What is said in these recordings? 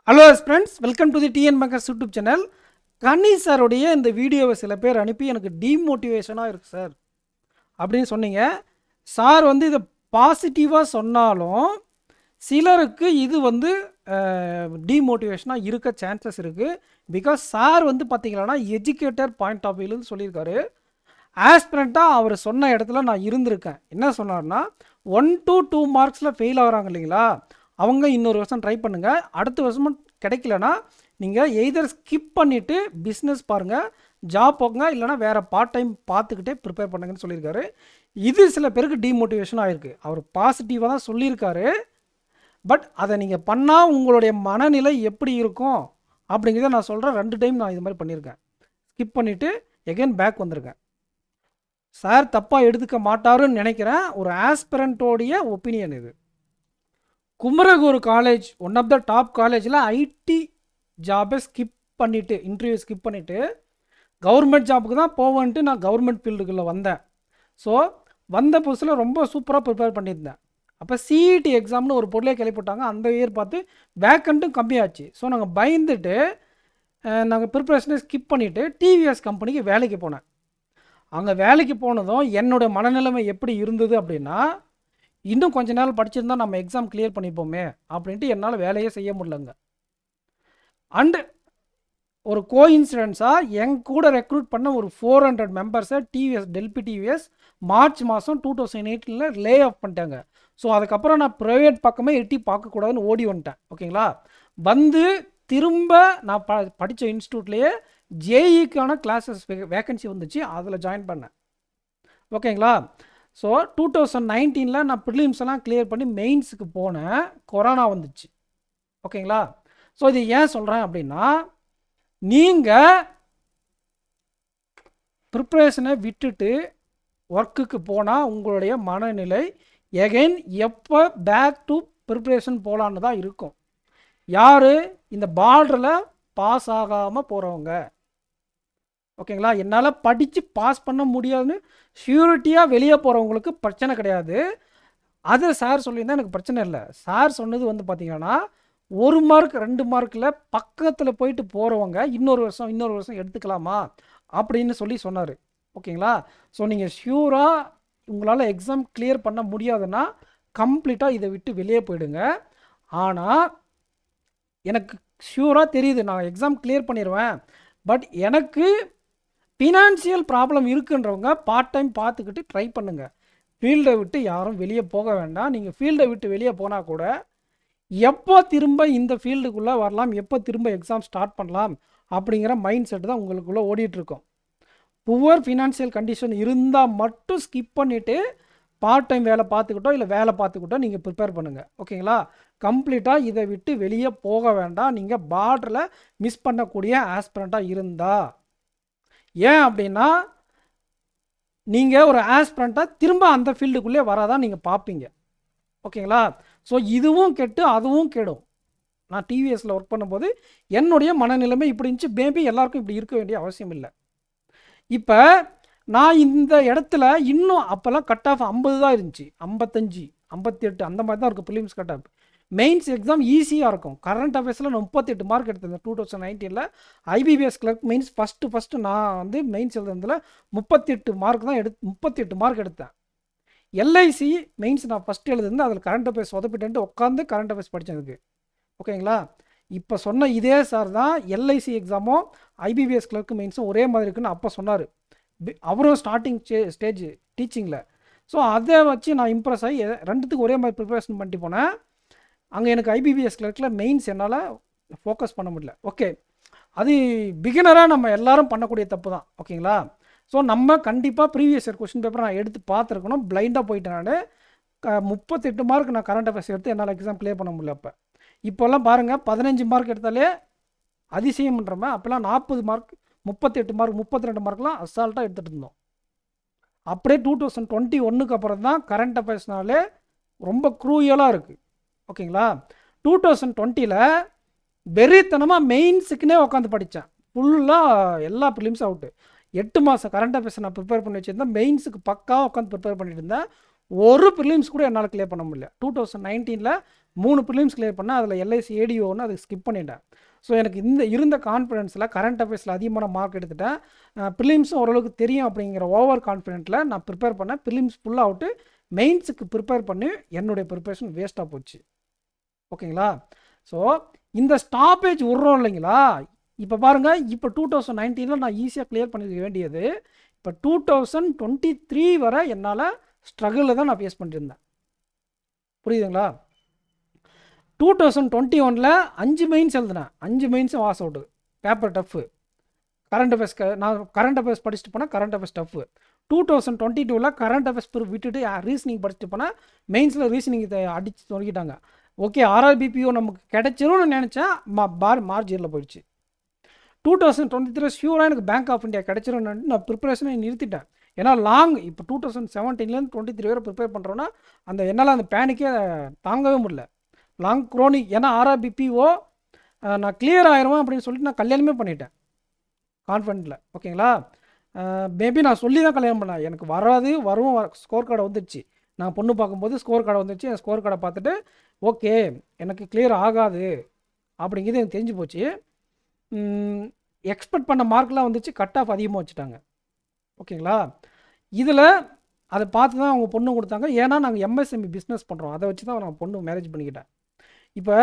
Hello friends, welcome to the TN bankers YouTube channel. கனி சாருடைய இந்த வீடியோவை சில பேர் அனுப்பி எனக்கு டீமோட்டிவேஷனாக இருக்குது சார் அப்படின்னு சொன்னீங்க. சார் வந்து இதை பாசிட்டிவாக சொன்னாலும் சிலருக்கு இது வந்து டீமோட்டிவேஷனாக இருக்க சான்சஸ் இருக்குது. பிகாஸ் சார் வந்து பார்த்தீங்கன்னா எஜுகேட்டர் பாயிண்ட் ஆஃப் வியூலேருந்து சொல்லியிருக்காரு. ஆஸ்பிரண்ட்டாக அவர் சொன்ன இடத்துல நான் இருந்திருக்கேன். என்ன சொன்னார்னா 1 to 2 மார்க்ஸில் ஃபெயில் ஆகிறாங்க இல்லைங்களா, அவங்க இன்னொரு வருஷம் ட்ரை பண்ணுங்கள். அடுத்த வருஷமும் கிடைக்கலனா நீங்கள் எய்தர் ஸ்கிப் பண்ணிவிட்டு பிஸ்னஸ் பாருங்கள், ஜாப் போங்க, இல்லைனா வேறு பார்ட் டைம் பார்த்துக்கிட்டே ப்ரிப்பேர் பண்ணுங்கன்னு சொல்லியிருக்காரு. இது சில பேருக்கு டீமோட்டிவேஷன் ஆகிருக்கு. அவர் பாசிட்டிவாக தான் சொல்லியிருக்காரு. பட் அதை நீங்கள் பண்ணால் உங்களுடைய மனநிலை எப்படி இருக்கும் அப்படிங்கிறத நான் சொல்கிறேன். 2 டைம் நான் இது மாதிரி பண்ணியிருக்கேன். ஸ்கிப் பண்ணிவிட்டு எகைன் பேக் வந்திருக்கேன். சார் தப்பாக எடுத்துக்க மாட்டாருன்னு நினைக்கிறேன். ஒரு ஆஸ்பிரண்ட்டோடைய ஒப்பீனியன் இது. Kumaraguru college, one of the top காலேஜில் ஐடி ஜாபை ஸ்கிப் பண்ணிவிட்டு, இன்டர்வியூ ஸ்கிப் பண்ணிவிட்டு கவர்மெண்ட் ஜாப்புக்கு தான் போவேன்ட்டு நான் கவர்மெண்ட் ஃபீல்டுக்குள்ளே வந்தேன். ஸோ வந்த புதுசில் ரொம்ப சூப்பராக ப்ரிப்பேர் பண்ணியிருந்தேன். அப்போ சிஇடி எக்ஸாம்னு ஒரு பொருளே கிளப்பிவிட்டாங்க. அந்த இயர் பார்த்து வேக்கண்ட்டும் கம்மியாச்சு. ஸோ நாங்கள் பயந்துட்டு நாங்கள் ப்ரிப்பரேஷனை ஸ்கிப் பண்ணிவிட்டு டிவிஎஸ் கம்பெனிக்கு வேலைக்கு போனேன். அங்கே வேலைக்கு போனதும் என்னோடய மனநிலைமை எப்படி இருந்தது அப்படின்னா, இன்னும் கொஞ்ச நாள் படிச்சிருந்தா நம்ம எக்ஸாம் கிளியர் பண்ணிப்போமே அப்படின்ட்டு என்னால் வேலையே செய்ய முடியலங்க. அண்டு ஒரு கோஇன்சிடென்ஸாக என் கூட ரெக்ரூட் பண்ண ஒரு 400 மெம்பர்ஸை டெல்பி டிவிஎஸ் மார்ச் மாதம் 2018 லே ஆஃப் பண்ணிட்டாங்க. ஸோ அதுக்கப்புறம் நான் ப்ரைவேட் பக்கமே எட்டி பார்க்கக்கூடாதுன்னு ஓடி வந்துட்டேன். ஓகேங்களா, வந்து திரும்ப நான் படித்த இன்ஸ்டியூட்லேயே ஜேஇக்கான கிளாஸஸ் வேக்கன்சி வந்துச்சு, அதில் ஜாயின் பண்ணேன். ஓகேங்களா, ஸோ 2019 நான் ப்ரிலிம்ஸ் எல்லாம் கிளியர் பண்ணி மெயின்ஸுக்கு போனேன். கொரோனா வந்துச்சு. ஓகேங்களா, ஸோ இது ஏன் சொல்கிறேன் அப்படின்னா, நீங்கள் ப்ரிப்ரேஷனை விட்டுட்டு ஒர்க்குக்கு போனால் உங்களுடைய மனநிலை எகைன் எப்போ பேக் டு ப்ரிப்ரேஷன் போகலான்னு தான் இருக்கும். யார் இந்த பார்டரில் பாஸ் ஆகாமல் போகிறவங்க, ஓகேங்களா, என்னால் படித்து பாஸ் பண்ண முடியாதுன்னு ஷியூரிட்டியாக வெளியே போகிறவங்களுக்கு பிரச்சனை கிடையாது. அது சார் சொல்லியிருந்தால் எனக்கு பிரச்சனை இல்லை. சார் சொன்னது வந்து பார்த்திங்கன்னா 1 மார்க் 2 மார்க்கில் பக்கத்தில் போயிட்டு போகிறவங்க இன்னொரு வருஷம் எடுத்துக்கலாமா அப்படின்னு சொன்னார். ஓகேங்களா, ஸோ நீங்கள் ஷியூராக உங்களால் எக்ஸாம் கிளியர் பண்ண முடியாதுன்னா கம்ப்ளீட்டாக இதை விட்டு வெளியே போயிடுங்க. ஆனால் எனக்கு ஷியூராக தெரியுது நான் எக்ஸாம் கிளியர் பண்ணிடுவேன், பட் எனக்கு ஃபினான்ஷியல் ப்ராப்ளம் இருக்குன்றவங்க பார்ட் டைம் பார்த்துக்கிட்டு ட்ரை பண்ணுங்கள். ஃபீல்டை விட்டு யாரும் வெளியே போக வேண்டாம். நீங்கள் ஃபீல்டை விட்டு வெளியே போனால் கூட எப்போ திரும்ப இந்த ஃபீல்டுக்குள்ளே வரலாம், எப்போ திரும்ப எக்ஸாம் ஸ்டார்ட் பண்ணலாம் அப்படிங்கிற மைண்ட் செட் தான் உங்களுக்குள்ளே ஓடிட்டுருக்கோம். புவர் ஃபினான்ஷியல் கண்டிஷன் இருந்தால் மட்டும் ஸ்கிப் பண்ணிவிட்டு பார்ட் டைம் வேலை பார்த்துக்கிட்டோ இல்லை வேலை பார்த்துக்கிட்டோ நீங்கள் ப்ரிப்பேர் பண்ணுங்கள். ஓகேங்களா, கம்ப்ளீட்டாக இதை விட்டு வெளியே போக வேண்டாம். நீங்கள் பார்டரில் மிஸ் பண்ணக்கூடிய ஆஸ்பிரண்ட்டாக இருந்தால். ஏன் அப்படின்னா, நீங்கள் ஒரு ஆஸ்பிரண்ட்டாக திரும்ப அந்த ஃபீல்டுக்குள்ளே வராதான் நீங்கள் பார்ப்பீங்க. ஓகேங்களா, ஸோ இதுவும் கெட்டு அதுவும் கெடும். நான் டிவிஎஸில் ஒர்க் பண்ணும்போது என்னுடைய மனநிலைமை இப்படி இருந்துச்சு. மேபி எல்லாருக்கும் இப்படி இருக்க வேண்டிய அவசியம் இல்லை. இப்போ நான் இந்த இடத்துல இன்னும் அப்போல்லாம் கட் ஆஃப் 50 தான் இருந்துச்சு, 55 58 அந்த மாதிரி தான் இருக்கும் prelims cut off. Mains exam ஈஸியாக இருக்கும். கரண்ட் அஃபேர்ஸில் நான் 38 மார்க் எடுத்திருந்தேன் 2019. ஐபிபிஎஸ் கிளர்க் மெயின்ஸ் ஃபஸ்ட்டு நான் வந்து மெயின்ஸ் எழுதுறதுல 38 மார்க் எடுத்தேன். எல்ஐசி மெயின்ஸ் நான் ஃபஸ்ட்டு எழுதுருந்து அதில் கரண்ட் அஃபேர்ஸ் சொதப்பிட்டு உட்காந்து கரண்ட் அஃபேர்ஸ் படித்ததுக்கு. ஓகேங்களா, இப்போ சொன்ன இதே சார் தான் எல்ஐசி எக்ஸாமும் ஐபிபிஎஸ் கிளர்க்கு மெயின்ஸும் ஒரே மாதிரி இருக்குன்னு அப்போ சொன்னார். அவரும் ஸ்டார்டிங் ஸ்டேஜ் டீச்சிங்கில். ஸோ அதை வச்சு நான் இம்ப்ரெஸ் ஆகி 2த்துக்கு ஒரே மாதிரி ப்ரிப்பரேஷன் பண்ணிட்டு போனேன். அங்கே எனக்கு ஐபிபிஎஸ் கிளர்க்கில் மெயின்ஸ் என்னால் ஃபோக்கஸ் பண்ண முடியல. ஓகே, அது பிகினராக நம்ம எல்லோரும் பண்ணக்கூடிய தப்பு தான். ஓகேங்களா, ஸோ நம்ம கண்டிப்பாக ப்ரீவியஸ் இயர் கொஸ்டின் பேப்பர் நான் எடுத்து பார்த்துருக்கணும். பிளைண்டாக போயிட்டேன் நான். 38 மார்க் நான் கரண்ட் அஃபேர்ஸ் எடுத்து என்னால் எக்ஸாம் கிளியர் பண்ண முடியல. இப்போல்லாம் பாருங்கள் 15 மார்க் எடுத்தாலே அதிசயம்ன்றமே. அப்போல்லாம் 40 மார்க் 38 மார்க் 32 மார்க்லாம் அசால்ட்டாக எடுத்துகிட்டு இருந்தோம். அப்படியே 2021க்கு அப்புறம் தான் கரண்ட் அஃபேர்ஸ்னாலே ரொம்ப க்ரூயலாக இருக்குது. ஓகேங்களா, 2020 வெறித்தனமாக மெயின்ஸுக்குன்னே உட்காந்து படித்தேன். ஃபுல்லாக எல்லா ப்ரிலிம்ஸும் அவுட்டு. 8 மாதம் கரண்ட் அஃபேர்ஸ் நான் ப்ரிப்பேர் பண்ணி வச்சுருந்தேன். மெயின்ஸுக்கு பக்காவாக உட்காந்து ப்ரிப்பேர் பண்ணிட்டு இருந்தேன். ஒரு ப்ரிலிம்ஸ் கூட என்னால் கிளியர் பண்ண முடியல. 2019 3 ப்ரிலிம்ஸ் கிளியர் பண்ணேன். அதில் எல்ஐசி ஏடிஓன்னு அதுக்கு ஸ்கிப் பண்ணிட்டேன். ஸோ எனக்கு இந்த இருந்த கான்ஃபிடென்ஸில் கரண்ட் அஃபேர்ஸில் அதிகமான மார்க் எடுத்துட்டேன். ப்ரிலிம்ஸும் ஓரளவுக்கு தெரியும் அப்படிங்கிற ஓவர் கான்ஃபிடென்ட்டில் நான் ப்ரிப்பேர் பண்ணேன். ப்ரிலிம்ஸ் ஃபுல்லாக அவுட்டு, மெயின்ஸுக்கு ப்ரிப்பேர் பண்ணி என்னுடைய ப்ரிப்பரேஷன் வேஸ்ட்டாக போச்சு. ஓகேங்களா? ஸோ இந்த ஸ்டாப்பேஜ் விட்றோம் இல்லைங்களா? இப்போ பாருங்கள், இப்போ 2019 நான் ஈஸியாக கிளியர் பண்ணிக்க வேண்டியது, இப்போ 2023 வரை என்னால் ஸ்ட்ரகிளில் தான் நான் ஃபேஸ் பண்ணியிருந்தேன். புரியுதுங்களா? 2021 5 மெயின்ஸ் எழுதினேன். 5 மெயின்ஸும் was out. Paper tough. Current அஃபேர்ஸ்க்கு நான் கரண்ட் அஃபேர்ஸ் படிச்சுட்டு போனால் current affairs tough. 2022 current affairs விட்டுட்டு ரீசனிங் படிச்சுட்டு போனால் மெயின்ஸில் ரீசனிங் அடித்து தொடங்கிட்டாங்க. ஓகே, ஆர்ஆர்பிபிஓ நமக்கு கிடைச்சிரும்னு நினச்சேன், மார்ஜினில் போயிடுச்சு. 2023 ஷியூராக எனக்கு பேங்க் ஆஃப் இந்தியா கிடைச்சிரும்னு நான் ப்ரிப்பரேஷனை நிறுத்திட்டேன். ஏன்னா லாங் இப்போ 2017 23 வரை ப்ரிப்பேர் பண்ணுறோன்னா என்னால் அந்த பேனிக்கே தாங்கவே முடியல. Long crony. ஏன்னா ஆர்ஆர்பிபிஓ நான் கிளியர் ஆயிடுவேன் அப்படின்னு சொல்லிட்டு நான் கல்யாணமே பண்ணிட்டேன் கான்ஃபிடென்ட்டில். ஓகேங்களா? மேபி நான் சொல்லி தான் கல்யாணம் பண்ணேன். எனக்கு வரும் ஸ்கோர் கார்டை வந்துடுச்சு. நான் பொண்ணு பார்க்கும்போது ஸ்கோர் கார்டை வந்துடுச்சு. என் ஸ்கோர் கார்டை பார்த்துட்டு ஓகே எனக்கு கிளியர் ஆகாது அப்படிங்கிறது எனக்கு தெரிஞ்சு போச்சு. எக்ஸ்பெக்ட் பண்ண மார்க்லாம் வந்துச்சு, கட் ஆஃப் அதிகமாக வச்சுட்டாங்க. ஓகேங்களா? இதில் அதை பார்த்து தான் அவங்க பொண்ணு கொடுத்தாங்க. ஏன்னா நாங்கள் எம்எஸ்எம்இ பிஸ்னஸ் பண்ணுறோம், அதை வச்சு தான் நான் பொண்ணு மேரேஜ் பண்ணிக்கிட்டேன். இப்போ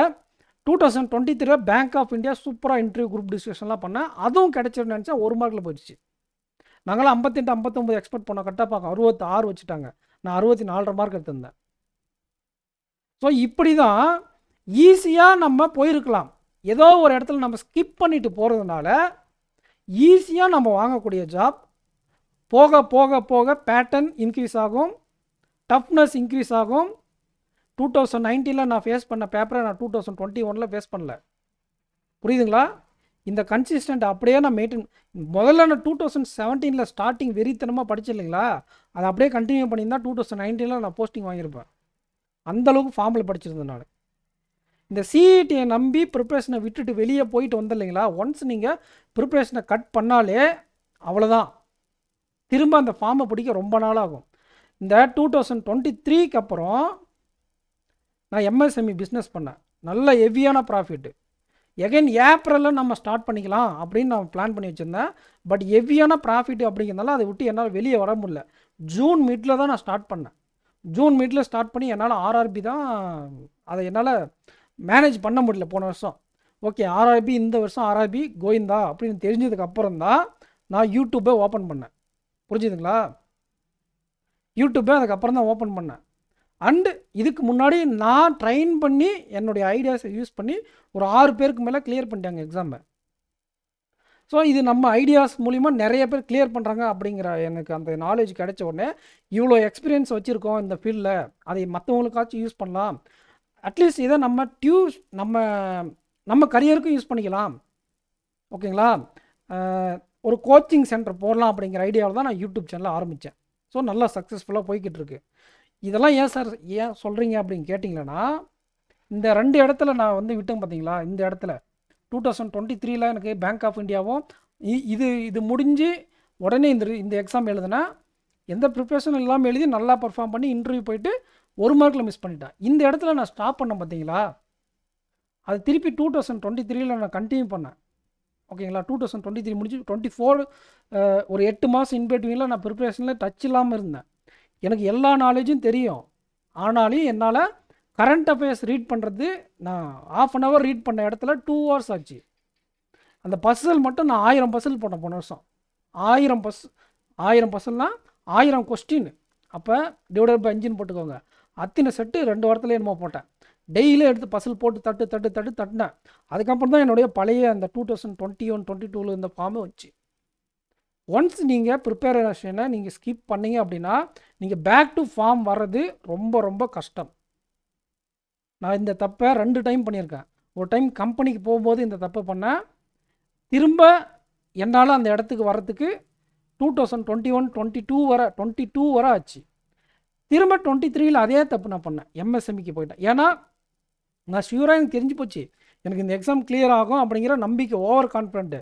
2023 பேங்க் ஆஃப் இந்தியா சூப்பராக இன்டர்வியூ குரூப் டிஸ்கஷன்லாம் பண்ணேன். அதுவும் கிடைச்சிருன்னு நினச்சா 1 மார்க்கில் போயிடுச்சு. நாங்களாம் 58 59 எக்ஸ்பெக்ட் பண்ணோம், கரெக்டாக பார்க்க 66 வச்சுட்டாங்க. நான் 64.5 மார்க் எடுத்திருந்தேன். ஸோ இப்படி தான் ஈஸியாக நம்ம போயிருக்கலாம். ஏதோ ஒரு இடத்துல நம்ம ஸ்கிப் பண்ணிட்டு போகிறதுனால ஈஸியாக நம்ம வாங்கக்கூடிய ஜாப் போக போக போக பேட்டர்ன் இன்க்ரீஸ் ஆகும், டஃப்னஸ் இன்க்ரீஸ் ஆகும். 2019 நான் ஃபேஸ் பண்ண பேப்பரை நான் 2021 ஃபேஸ் பண்ணல. புரியுதுங்களா? இந்த கன்சிஸ்டன்ட் அப்படியே நான் மெயின்டைன். முதல்ல நான் 2017 ஸ்டார்டிங் வெறித்தனமாக படிச்சு இல்லைங்களா, அதை அப்படியே கண்டினியூ பண்ணியிருந்தா 2019 நான் போஸ்டிங் வாங்கியிருப்பேன். அந்தளவுக்கு ஃபார்மில் படிச்சிருந்தேன் நான். இந்த சிஇடியை நம்பி ப்ரிப்ரேஷனை விட்டுட்டு வெளியே போயிட்டு வந்த இல்லைங்களா, ஒன்ஸ் நீங்கள் ப்ரிப்ரேஷனை கட் பண்ணாலே அவ்வளோதான். திரும்ப அந்த ஃபார்மை பிடிக்க ரொம்ப நாள் ஆகும். இந்த 2023 அப்புறம் நான் எம்எஸ்எம்இ பிஸ்னஸ் பண்ணேன். நல்ல ஹெவியான ப்ராஃபிட்டு. எகைன் ஏப்ரலில் நம்ம ஸ்டார்ட் பண்ணிக்கலாம் அப்படின்னு நான் பிளான் பண்ணி வச்சுருந்தேன். பட் ஹெவியான ப்ராஃபிட் அப்படிங்கிறதுனால அதை விட்டு என்னால் வெளியே வர முடியல. ஜூன் மிட்டில் தான் நான் ஸ்டார்ட் பண்ணேன். ஜூன் மிட்டில் ஸ்டார்ட் பண்ணி என்னால் ஆர்ஆர்பி தான் அதை என்னால் மேனேஜ் பண்ண முடியல போன வருஷம். ஓகே, ஆர்ஆர்பி இந்த வருஷம் ஆர்ஆர்பி கோயிந்தா அப்படின்னு தெரிஞ்சதுக்கப்புறம் தான் நான் யூடியூப்பை ஓப்பன் பண்ணேன். புரிஞ்சுதுங்களா? யூடியூப்பை அதுக்கப்புறம் தான் ஓப்பன் பண்ணேன். அண்டு இதுக்கு முன்னாடி நான் ட்ரைன் பண்ணி என்னுடைய ஐடியாஸை யூஸ் பண்ணி ஒரு 6 பேருக்கு மேலே கிளியர் பண்ணிட்டாங்க எக்ஸாமை. ஸோ இது நம்ம ஐடியாஸ் மூலிமா நிறைய பேர் கிளியர் பண்ணுறாங்க அப்படிங்கிற எனக்கு அந்த நாலேஜ் கிடைச்ச உடனே இவ்வளோ எக்ஸ்பீரியன்ஸ் வச்சுருக்கோம் இந்த ஃபீல்டில், அதை மற்றவங்களுக்காச்சும் யூஸ் பண்ணலாம். அட்லீஸ்ட் இதை நம்ம கரியருக்கும் யூஸ் பண்ணிக்கலாம். ஓகேங்களா? ஒரு கோச்சிங் சென்டர் போடலாம் அப்படிங்கிற ஐடியாவில் தான் நான் யூடியூப் சேனலை ஆரம்பித்தேன். ஸோ நல்லா சக்ஸஸ்ஃபுல்லாக போய்கிட்டு இருக்கு. இதெல்லாம் ஏன் சார் ஏன் சொல்கிறீங்க அப்படின்னு கேட்டிங்களேன்னா, இந்த 2 இடத்துல நான் விட்டேன் பார்த்தீங்களா. இந்த இடத்துல 2023 எனக்கு பேங்க் ஆஃப் இந்தியாவும் இது முடிஞ்சு உடனே இந்த எக்ஸாம் எழுதுனா எந்த ப்ரிப்ரேஷனும் இல்லாமல் எழுதி நல்லா பர்ஃபார்ம் பண்ணி இன்டர்வியூ போயிட்டு 1 மார்க்கில் மிஸ் பண்ணிட்டேன். இந்த இடத்துல நான் ஸ்டாப் பண்ணேன் பார்த்தீங்களா, அது திருப்பி 2023 நான் கண்டினியூ பண்ணேன். ஓகேங்களா? 2023 முடிஞ்சு 24 ஒரு 8 மாதம் இன்பிட்வீனில் நான் ப்ரிப்ரேஷனில் டச் இல்லாமல் இருந்தேன். எனக்கு எல்லா நாலேஜும் தெரியும். ஆனாலும் என்னால் கரண்ட் அஃபேர்ஸ் ரீட் பண்ணுறது நான் 1/2 hour ரீட் பண்ண இடத்துல 2 hours ஆச்சு. அந்த பசில் மட்டும் நான் 1000 பசில் போட்டேன் போன வருஷம். 1000 பசில்னால் 1000 கொஸ்டின். அப்போ டிவைடட் பை 5ன்னு போட்டுக்கோங்க. அத்தனை செட்டு 2 வாரத்தில் என்னமோ போட்டேன். டெய்லியும் எடுத்து பசில் போட்டு தட்டினேன். அதுக்கப்புறம் தான் என்னுடைய பழைய அந்த 2021 22 இந்த ஃபார்மை வச்சு. ஒன்ஸ் நீங்கள் ப்ரிப்பரேஷனை நீங்கள் ஸ்கிப் பண்ணிங்க அப்படின்னா நீங்கள் பேக் டு ஃபார்ம் வர்றது ரொம்ப ரொம்ப கஷ்டம். நான் இந்த தப்பை 2 டைம் பண்ணியிருக்கேன். ஒரு டைம் கம்பெனிக்கு போகும்போது இந்த தப்பை பண்ணேன். திரும்ப என்னால் அந்த இடத்துக்கு வர்றதுக்கு 2021 22 வரை ஆச்சு. திரும்ப 23 அதே தப்பு நான் பண்ணேன். எம்எஸ்எம்இக்கு போயிட்டேன். ஏன்னா நான் ஷியூராக எனக்கு தெரிஞ்சு போச்சு எனக்கு இந்த எக்ஸாம் கிளியர் ஆகும் அப்படிங்கிற நம்பிக்கை, ஓவர் கான்ஃபிடென்ட்டு.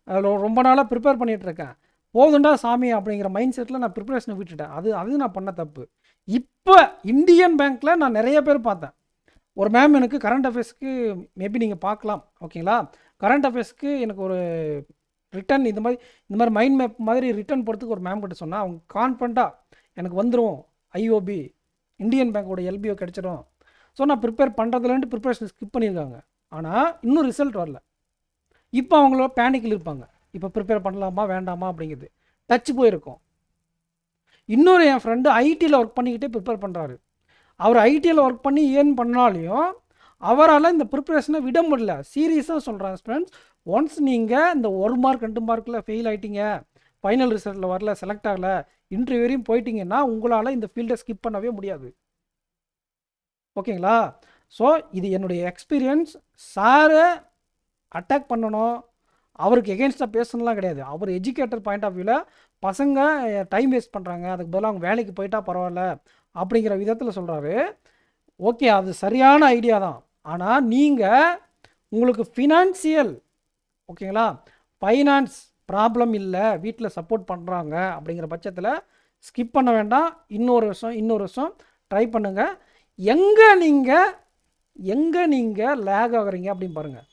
அதில் ரொம்ப நாளாக ப்ரிப்பேர் பண்ணிகிட்ருக்கேன். போதுண்டா சாமி அப்படிங்கிற மைண்ட் செட்டில் நான் ப்ரிப்பரேஷனை விட்டுட்டேன். அது நான் பண்ண தப்பு. இப்போ இந்தியன் பேங்க்கில் நான் நிறைய பேர் பார்த்தேன். ஒரு மேம் எனக்கு கரண்ட் அஃபேர்ஸ்க்கு மேபி நீங்கள் பார்க்கலாம், ஓகேங்களா? கரண்ட் அஃபேர்ஸ்க்கு எனக்கு ஒரு ரிட்டன் இந்த மாதிரி மைண்ட் மேப் மாதிரி ரிட்டன் போகிறதுக்கு ஒரு மேம் கிட்ட சொன்னால் அவங்க கான்ஃபிடண்ட்டாக எனக்கு வந்துடும், ஐஓபி இந்தியன் பேங்க்கோட எல்பிஓ கிடச்சிடும். ஸோ நான் ப்ரிப்பேர் பண்ணுறதுலேருந்து ப்ரிப்பரேஷன் ஸ்கிப் பண்ணியிருக்காங்க. ஆனால் இன்னும் ரிசல்ட் வரல. இப்போ அவங்கள பேனிக்கில் இருப்பாங்க, இப்போ ப்ரிப்பேர் பண்ணலாமா வேண்டாமா அப்படிங்கிறது டச் போயிருக்கும். இன்னொரு என் ஃப்ரெண்டு ஐடியில் ஒர்க் பண்ணிக்கிட்டே ப்ரிப்பேர் பண்ணுறாரு. அவர் ஐடியில் ஒர்க் பண்ணி ஏன் பண்ணாலையும் அவரால் இந்த ப்ரிப்பரேஷனை விட முடியல. சீரியஸாக சொல்கிறேன் ஃப்ரெண்ட்ஸ், ஒன்ஸ் நீங்கள் இந்த 1 மார்க் 2 மார்க்கில் ஃபெயில் ஆகிட்டீங்க, ஃபைனல் ரிசல்ட்டில் வரல, செலக்ட் ஆகலை, இன்டர்வியூ வரையும் போயிட்டீங்கன்னா உங்களால் இந்த ஃபீல்டை ஸ்கிப் பண்ணவே முடியாது, ஓகேங்களா? ஸோ இது என்னுடைய எக்ஸ்பீரியன்ஸ். சாரை அட்டாக் பண்ணணும், அவருக்கு எகென்ஸ்டாக பேசணும்லாம் கிடையாது. அவர் எஜுகேட்டர் பாயிண்ட் ஆஃப் வியூவில் பசங்க டைம் வேஸ்ட் பண்ணுறாங்க, அதுக்கு பதிலாக அவங்க வேலைக்கு போயிட்டால் பரவாயில்ல அப்படிங்கிற விதத்தில் சொல்கிறாரு. ஓகே, அது சரியான ஐடியா தான். ஆனால் நீங்கள் உங்களுக்கு ஃபினான்சியல், ஓகேங்களா, ஃபைனான்ஸ் ப்ராப்ளம் இல்லை, வீட்டில் சப்போர்ட் பண்ணுறாங்க அப்படிங்கிற பட்சத்தில் ஸ்கிப் பண்ண வேண்டாம். இன்னொரு வருஷம் ட்ரை பண்ணுங்கள். எங்கே நீங்கள் லேக் ஆகுறீங்க அப்படின்னு பாருங்கள்.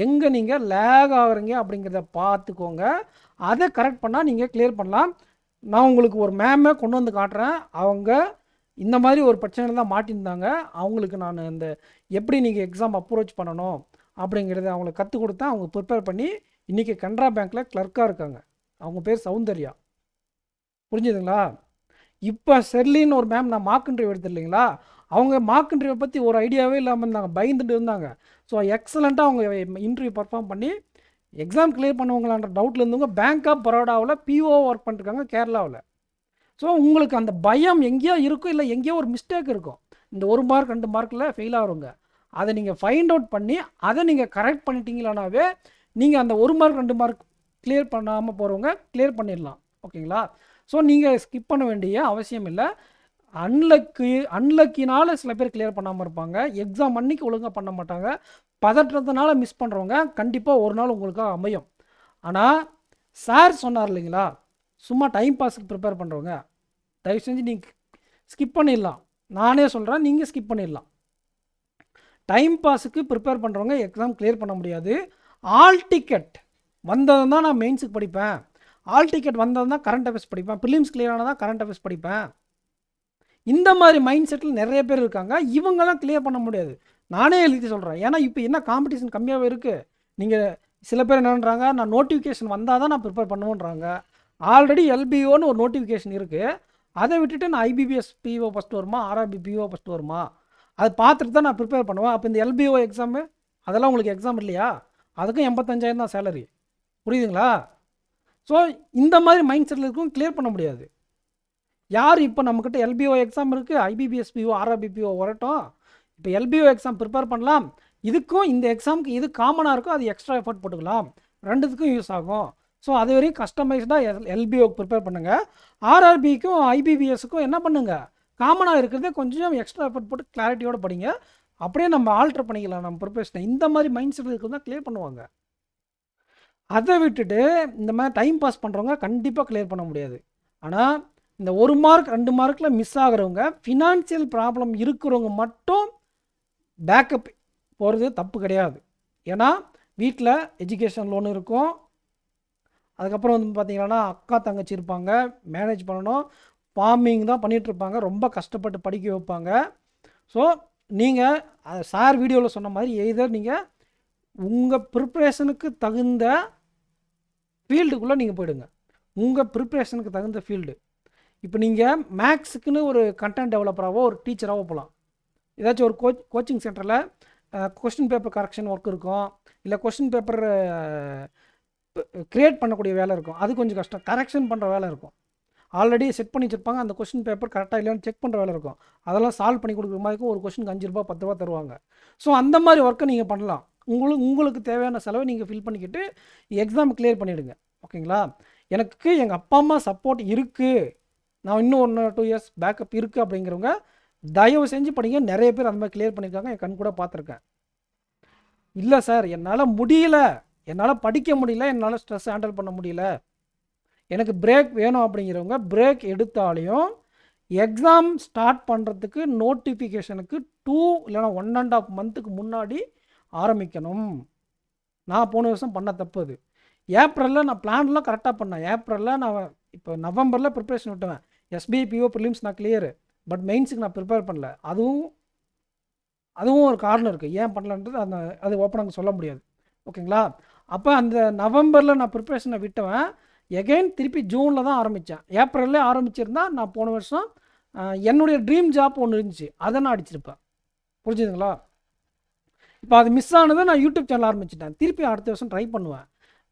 எங்கே நீங்கள் லேக் ஆகுறீங்க அப்படிங்கிறத பார்த்துக்கோங்க. அதை கரெக்ட் பண்ணால் நீங்கள் கிளியர் பண்ணலாம். நான் உங்களுக்கு ஒரு மேமே கொண்டு வந்து காட்டுறேன். அவங்க இந்த மாதிரி ஒரு பிரச்சனையில் தான் மாட்டியிருந்தாங்க. அவங்களுக்கு நான் இந்த எப்படி நீங்கள் எக்ஸாம் அப்ரோச் பண்ணணும் அப்படிங்கிறத அவங்களுக்கு கற்றுக் கொடுத்தேன். அவங்க ப்ரிப்பேர் பண்ணி இன்றைக்கி கனரா பேங்க்கில் கிளர்க்காக இருக்காங்க. அவங்க பேர் சௌந்தர்யா, புரிஞ்சுதுங்களா? இப்போ செர்லின்னு ஒரு மேம் நான் மார்க் இன்டர்வியூ எடுத்து இல்லைங்களா, அவங்க மார்க் இன்டர்வியூ பற்றி ஒரு ஐடியாவே இல்லாமல் இருந்தாங்க, பயந்துட்டு இருந்தாங்க. ஸோ எக்ஸலண்ட்டாக அவங்க இன்டர்வியூ பர்ஃபார்ம் பண்ணி எக்ஸாம் கிளியர் பண்ணுவாங்களான்ற டவுட்டில் இருந்தவங்க பேங்க் ஆஃப் பரோடாவில் பிஓ ஒர்க் பண்ணிருக்காங்க கேரளாவில். ஸோ உங்களுக்கு அந்த பயம் எங்கேயோ இருக்கும், இல்லை எங்கேயோ ஒரு மிஸ்டேக் இருக்கும். இந்த 1 மார்க் 2 மார்க்கில் ஃபெயில் ஆகுங்க, அதை நீங்கள் ஃபைண்ட் அவுட் பண்ணி அதை நீங்கள் கரெக்ட் பண்ணிட்டீங்களானாவே நீங்கள் அந்த 1 மார்க் 2 மார்க் கிளியர் பண்ணாமல் போகிறவங்க கிளியர் பண்ணிடலாம், ஓகேங்களா? ஸோ நீங்கள் ஸ்கிப் பண்ண வேண்டிய அவசியம் இல்லை. அன்லக்கினால சில பேர் கிளியர் பண்ணாமல் இருப்பாங்க, எக்ஸாம் அன்னைக்கு ஒழுங்காக பண்ண மாட்டாங்க, பதற்றத்தினால மிஸ் பண்ணுறவங்க கண்டிப்பாக ஒரு நாள் உங்களுக்காக அமையும். ஆனால் சார் சொன்னார் இல்லைங்களா, சும்மா டைம் பாஸுக்கு ப்ரிப்பேர் பண்ணுறவங்க தயவு செஞ்சு நீங்கள் ஸ்கிப் பண்ணிடலாம். நானே சொல்கிறேன், நீங்கள் ஸ்கிப் பண்ணிடலாம். டைம் பாஸுக்கு ப்ரிப்பேர் பண்ணுறவங்க எக்ஸாம் கிளியர் பண்ண முடியாது. ஆல் டிக்கெட் வந்தது தான் நான் மெயின்ஸுக்கு படிப்பேன், ஆல் டிக்கெட் வந்தது தான் கரண்ட் அஃபேர்ஸ் படிப்பேன், ப்ரிலிம்ஸ் கிளியர் ஆனால் தான் கரண்ட் அஃபேர்ஸ் படிப்பேன், இந்த மாதிரி மைண்ட் செட்டில் நிறைய பேர் இருக்காங்க. இவங்கெல்லாம் கிளியர் பண்ண முடியாது. நானே எழுதி சொல்கிறேன். ஏன்னா இப்போ என்ன காம்படிஷன் கம்மியாகவே இருக்குது. நீங்கள் சில பேர் என்னன்றாங்க, நான் நோட்டிஃபிகேஷன் வந்தால் தான் நான் ப்ரிப்பேர் பண்ணுவேன்றாங்க. ஆல்ரெடி எல்பிஓன்னு ஒரு நோட்டிஃபிகேஷன் இருக்குது, அதை விட்டுட்டு நான் ஐபிபிஎஸ் பிஓ ஃபஸ்ட்டு வருமா, ஆர்ஆர்பி பிஓ ஃபஸ்ட்டு வருமா, அது பார்த்துட்டு தான் நான் ப்ரிப்பேர் பண்ணுவேன். அப்போ இந்த எல்பிஓ எக்ஸாமு அதெல்லாம் உங்களுக்கு எக்ஸாம் இல்லையா, அதுக்கும் 85,000 தான் சேலரி, புரியுதுங்களா? ஸோ இந்த மாதிரி மைண்ட் செட்டில் இருக்கும், கிளியர் பண்ண முடியாது. யார் இப்போ நம்மக்கிட்ட எல்பிஓ எக்ஸாம் இருக்குது, ஐபிபிஎஸ் பிஓ ஆர்ஆர்பி பிஓ வரட்டும், இப்போ எல்பிஓ எக்ஸாம் ப்ரிப்பேர் பண்ணலாம், இதுக்கும் இந்த எக்ஸாமுக்கு இது காமனாக இருக்கும், அது எக்ஸ்ட்ரா எஃபர்ட் போட்டுக்கலாம், ரெண்டுத்துக்கும் யூஸ் ஆகும். ஸோ அது வரையும் கஸ்டமைஸ்டாக எல்பிஓக்கு ப்ரிப்பேர் பண்ணுங்கள். ஆர்ஆர்பிக்கும் ஐபிபிஎஸ்க்கும் என்ன பண்ணுங்கள், காமனாக இருக்கிறதே கொஞ்சம் எக்ஸ்ட்ரா எஃபர்ட் போட்டு கிளாரிட்டியோடு படிங்க. அப்படியே நம்ம ஆல்ட்ரு பண்ணிக்கலாம் நம்ம ப்ரிப்பரேஷனை. இந்த மாதிரி மைண்ட் செட் இருக்கிறது தான் கிளியர் பண்ணுவாங்க. அதை விட்டுட்டு இந்த மாதிரி டைம் பாஸ் பண்ணுறவங்க கண்டிப்பாக கிளியர் பண்ண முடியாது. ஆனால் இந்த 1 மார்க் 2 மார்க்கில் மிஸ் ஆகிறவங்க, ஃபினான்ஷியல் ப்ராப்ளம் இருக்கிறவங்க மட்டும் பேக்கப் போகிறது தப்பு கிடையாது. ஏன்னா வீட்டில் எஜுகேஷன் லோன் இருக்கும், அதுக்கப்புறம் வந்து பார்த்திங்கன்னா அக்கா தங்கச்சி இருப்பாங்க, மேனேஜ் பண்ணணும், ஃபார்மிங் தான் பண்ணிகிட்ருப்பாங்க, ரொம்ப கஷ்டப்பட்டு படிக்க வைப்பாங்க. ஸோ நீங்கள் சார் வீடியோவில் சொன்ன மாதிரி எய்தர் நீங்கள் உங்கள் ப்ரிப்ரேஷனுக்கு தகுந்த ஃபீல்டுக்குள்ளே நீங்கள் போயிடுங்க, உங்கள் ப்ரிப்ரேஷனுக்கு தகுந்த ஃபீல்டு. இப்போ நீங்கள் மேக்ஸுக்குன்னு ஒரு கண்டென்ட் டெவலப்பராகவோ ஒரு டீச்சராகவோ போகலாம். ஏதாச்சும் ஒரு கோச்சிங் சென்டரில் கொஸ்டின் பேப்பர் கரெக்ஷன் ஒர்க் இருக்கும், இல்லை கொஸ்டின் பேப்பர் க்ரியேட் பண்ணக்கூடிய வேலை இருக்கும், அது கொஞ்சம் கஷ்டம். கரெக்ஷன் பண்ணுற வேலை இருக்கும், ஆல்ரெடி செட் பண்ணி வச்சுருப்பாங்க, அந்த கொஸ்டின் பேப்பர் கரெக்டாக இல்லையான்னு செக் பண்ணுற வேலை இருக்கும், அதெல்லாம் சால்வ் பண்ணி கொடுக்குற மாதிரி இருக்கும். ஒரு கொஸ்டினுக்கு 5 ரூபா 10 ரூபா தருவாங்க. ஸோ அந்த மாதிரி ஒர்க்கை நீங்கள் பண்ணலாம். உங்களுக்கு தேவையான செலவை நீங்கள் ஃபில் பண்ணிக்கிட்டு எக்ஸாம் கிளியர் பண்ணிவிடுங்க, ஓகேங்களா? எனக்கு எங்கள் அப்பா அம்மா சப்போர்ட் இருக்குது, நான் இன்னும் 1-2 இயர்ஸ் பேக்கப் இருக்குது அப்படிங்கிறவங்க தயவு செஞ்சு படிங்க. நிறைய பேர் அந்த மாதிரி கிளியர் பண்ணியிருக்காங்க, என் கண் கூட பார்த்துருக்கேன். இல்லை சார் என்னால் முடியல, என்னால் படிக்க முடியல, என்னால் ஸ்ட்ரெஸ் ஹேண்டில் பண்ண முடியல, எனக்கு பிரேக் வேணும் அப்படிங்கிறவங்க பிரேக் எடுத்தாலையும் எக்ஸாம் ஸ்டார்ட் பண்ணுறதுக்கு நோட்டிஃபிகேஷனுக்கு 2 இல்லைனா 1.5 மந்த்துக்கு முன்னாடி ஆரம்பிக்கணும். நான் போன வருஷம் பண்ண தப்பு அது. ஏப்ரலில் நான் பிளான்லாம் கரெக்டாக பண்ணேன். ஏப்ரலில் நான் இப்போ நவம்பரில் ப்ரிப்பரேஷன் விட்டுவேன். எஸ்பிஐ பிஓ ப்ரிலிம்ஸ் நான் கிளியரு, பட் மெயின்ஸுக்கு நான் ப்ரிப்பேர் பண்ணல. அதுவும் ஒரு காரணம் இருக்குது ஏன் பண்ணலன்றது. அது ஓப்பனாக சொல்ல முடியாது. ஓகேங்களா? அப்போ அந்த நவம்பரில் நான் ப்ரிப்பரேஷனை விட்டுவேன். எகைன் திருப்பி ஜூனில் தான் ஆரம்பித்தேன். ஏப்ரல்லே ஆரம்பிச்சிருந்தா நான் போன வருஷம் என்னுடைய ட்ரீம் ஜாப் ஒன்று இருந்துச்சு, அதை நான் அடிச்சிருப்பேன். புரிஞ்சுதுங்களா? இப்போ அது மிஸ் ஆனதை நான் யூடியூப் சேனல் ஆரம்பிச்சிட்டேன். திருப்பி அடுத்த வருஷம் ட்ரை பண்ணுவேன்.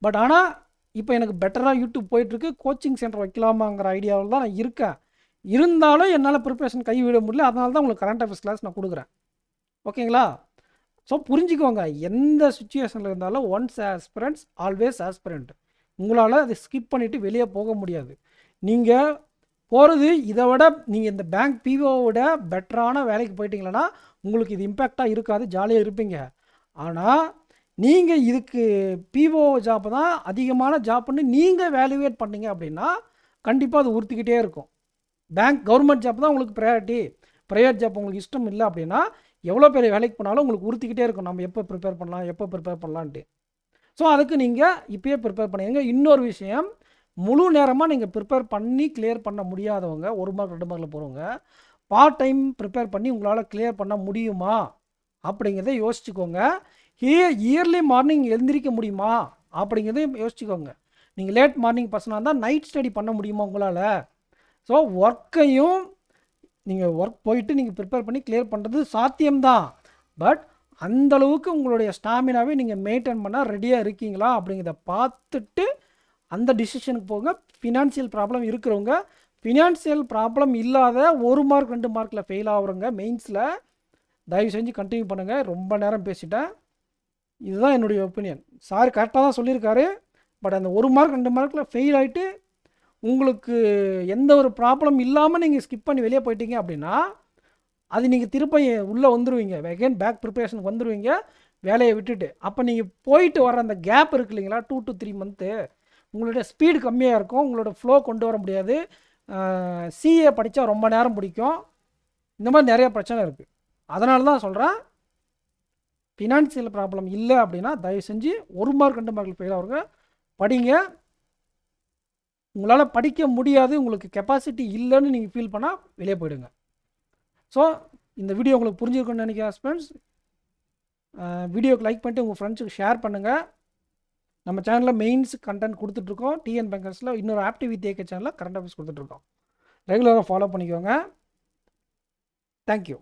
பட் ஆனால் இப்போ எனக்கு பெட்டராக யூடியூப் போயிட்டுருக்கு. கோச்சிங் சென்டர் வைக்கலாமாங்கிற ஐடியாவில் தான் நான் இருக்கேன். இருந்தாலும் என்னால் ப்ரிப்பரேஷன் கைவிட முடியல. அதனால தான் உங்களுக்கு கரண்ட் அஃபேர்ஸ் கிளாஸ் நான் கொடுக்குறேன். ஓகேங்களா? ஸோ புரிஞ்சுக்கோங்க, எந்த சுச்சுவேஷனில் இருந்தாலும் ஒன்ஸ் ஆஸ்பிரண்ட்ஸ் ஆல்வேஸ் ஆஸ்பிரண்ட். உங்களால் அதை ஸ்கிப் பண்ணிவிட்டு வெளியே போக முடியாது. நீங்கள் போகிறது இதை விட நீங்கள் இந்த பேங்க் பிஓவோட பெட்டரான வேலைக்கு போயிட்டீங்களன்னா உங்களுக்கு இது இம்பேக்டாக இருக்காது, ஜாலியாக இருப்பீங்க. ஆனால் நீங்கள் இதுக்கு பிஓ ஜாப் தான் அதிகமான ஜாப்னு நீங்கள் வேல்யூவேட் பண்ணீங்க அப்படின்னா கண்டிப்பாக அது உறுத்திக்கிட்டே இருக்கும். கவர்மெண்ட் ஜாப் தான் உங்களுக்கு ப்ரையாரிட்டி, ப்ரைவேட் ஜாப் உங்களுக்கு இஷ்டம் இல்லை அப்படின்னா எவ்வளோ பெரிய வேலைக்கு போனாலும் உங்களுக்கு உறுத்திக்கிட்டே இருக்கும், நம்ம எப்போ ப்ரிப்பேர் பண்ணலான்ட்டு. ஸோ அதுக்கு நீங்கள் இப்போயே ப்ரிப்பேர் பண்ணுங்க. இன்னொரு விஷயம், முழு நேரமாக நீங்கள் ப்ரிப்பேர் பண்ணி கிளியர் பண்ண முடியாதவங்க, 1 மார்க் 2 மார்க்கில் போகிறவங்க, பார்ட் டைம் ப்ரிப்பேர் பண்ணி உங்களால் கிளியர் பண்ண முடியுமா அப்படிங்கிறத யோசிச்சுக்கோங்க. இயர்லி மார்னிங் எழுந்திரிக்க முடியுமா அப்படிங்கிறதையும் யோசிச்சுக்கோங்க. நீங்கள் லேட் மார்னிங் பர்சனாக இருந்தால் நைட் ஸ்டடி பண்ண முடியுமா உங்களால்? ஸோ ஒர்க்கையும் நீங்கள் ஒர்க் போயிட்டு நீங்கள் ப்ரிப்பேர் பண்ணி கிளியர் பண்ணுறது சாத்தியம்தான். பட் அந்தளவுக்கு உங்களுடைய ஸ்டாமினாவே நீங்கள் மெயின்டைன் பண்ணால் ரெடியாக இருக்கீங்களா அப்படிங்கிறத பார்த்துட்டு அந்த டிசிஷனுக்கு போங்க. ஃபினான்ஷியல் ப்ராப்ளம் இருக்கிறவங்க, ஃபினான்ஷியல் ப்ராப்ளம் இல்லாத 1 மார்க் 2 மார்க்கில் ஃபெயில் ஆகுறவங்க மெயின்ஸில் தயவு செஞ்சு கண்டினியூ பண்ணுங்கள். ரொம்ப நேரம் பேசிட்டேன். இதுதான் என்னுடைய ஒப்பீனியன். சார் கரெக்டாக தான் சொல்லியிருக்காரு. பட் அந்த 1 மார்க் 2 மார்க்கில் ஃபெயில் ஆகிட்டு உங்களுக்கு எந்த ஒரு ப்ராப்ளம் இல்லாமல் நீங்கள் ஸ்கிப் பண்ணி வெளியே போயிட்டீங்க அப்படின்னா அது நீங்கள் திருப்ப உள்ளே வந்துடுவீங்க, அகைன் பேக் ப்ரிப்பரேஷனுக்கு வந்துடுவீங்க வேலையை விட்டுட்டு. அப்போ நீங்கள் போயிட்டு வர அந்த கேப் இருக்குது இல்லைங்களா, 2 to 3 மந்த்து, உங்களுடைய ஸ்பீடு கம்மியாக இருக்கும், உங்களோட ஃப்ளோ கொண்டு வர முடியாது. சிஏ படித்தா ரொம்ப நேரம் பிடிக்கும். இந்த மாதிரி நிறைய பிரச்சனை இருக்குது. அதனால தான் சொல்கிறேன், ஃபினான்ஷியல் ப்ராப்ளம் இல்லை அப்படின்னா தயவு செஞ்சு 1 மார்க் 2 மார்க்கில் ஃபெயில் ஆகுங்க, படிங்க. உங்களால் படிக்க முடியாது, உங்களுக்கு கெப்பாசிட்டி இல்லைன்னு நீங்கள் ஃபீல் பண்ணால் வெளியே போயிடுங்க. ஸோ இந்த வீடியோ உங்களுக்கு புரிஞ்சிருக்குன்னு நினைக்கிறேன் ஃப்ரெண்ட்ஸ். வீடியோக்கு லைக் பண்ணிட்டு உங்கள் ஃப்ரெண்ட்ஸுக்கு ஷேர் பண்ணுங்கள். நம்ம சேனலில் மெயின்ஸ் கண்டென்ட் கொடுத்துட்ருக்கோம். டிஎன் பேங்கர்ஸில் இன்னொரு ஆப்டிவ் வித் ஏகே சேனலில் கரண்ட் அஃபேர்ஸ் கொடுத்துட்ருக்கோம். ரெகுலராக ஃபாலோ பண்ணிக்கோங்க. தேங்க்யூ.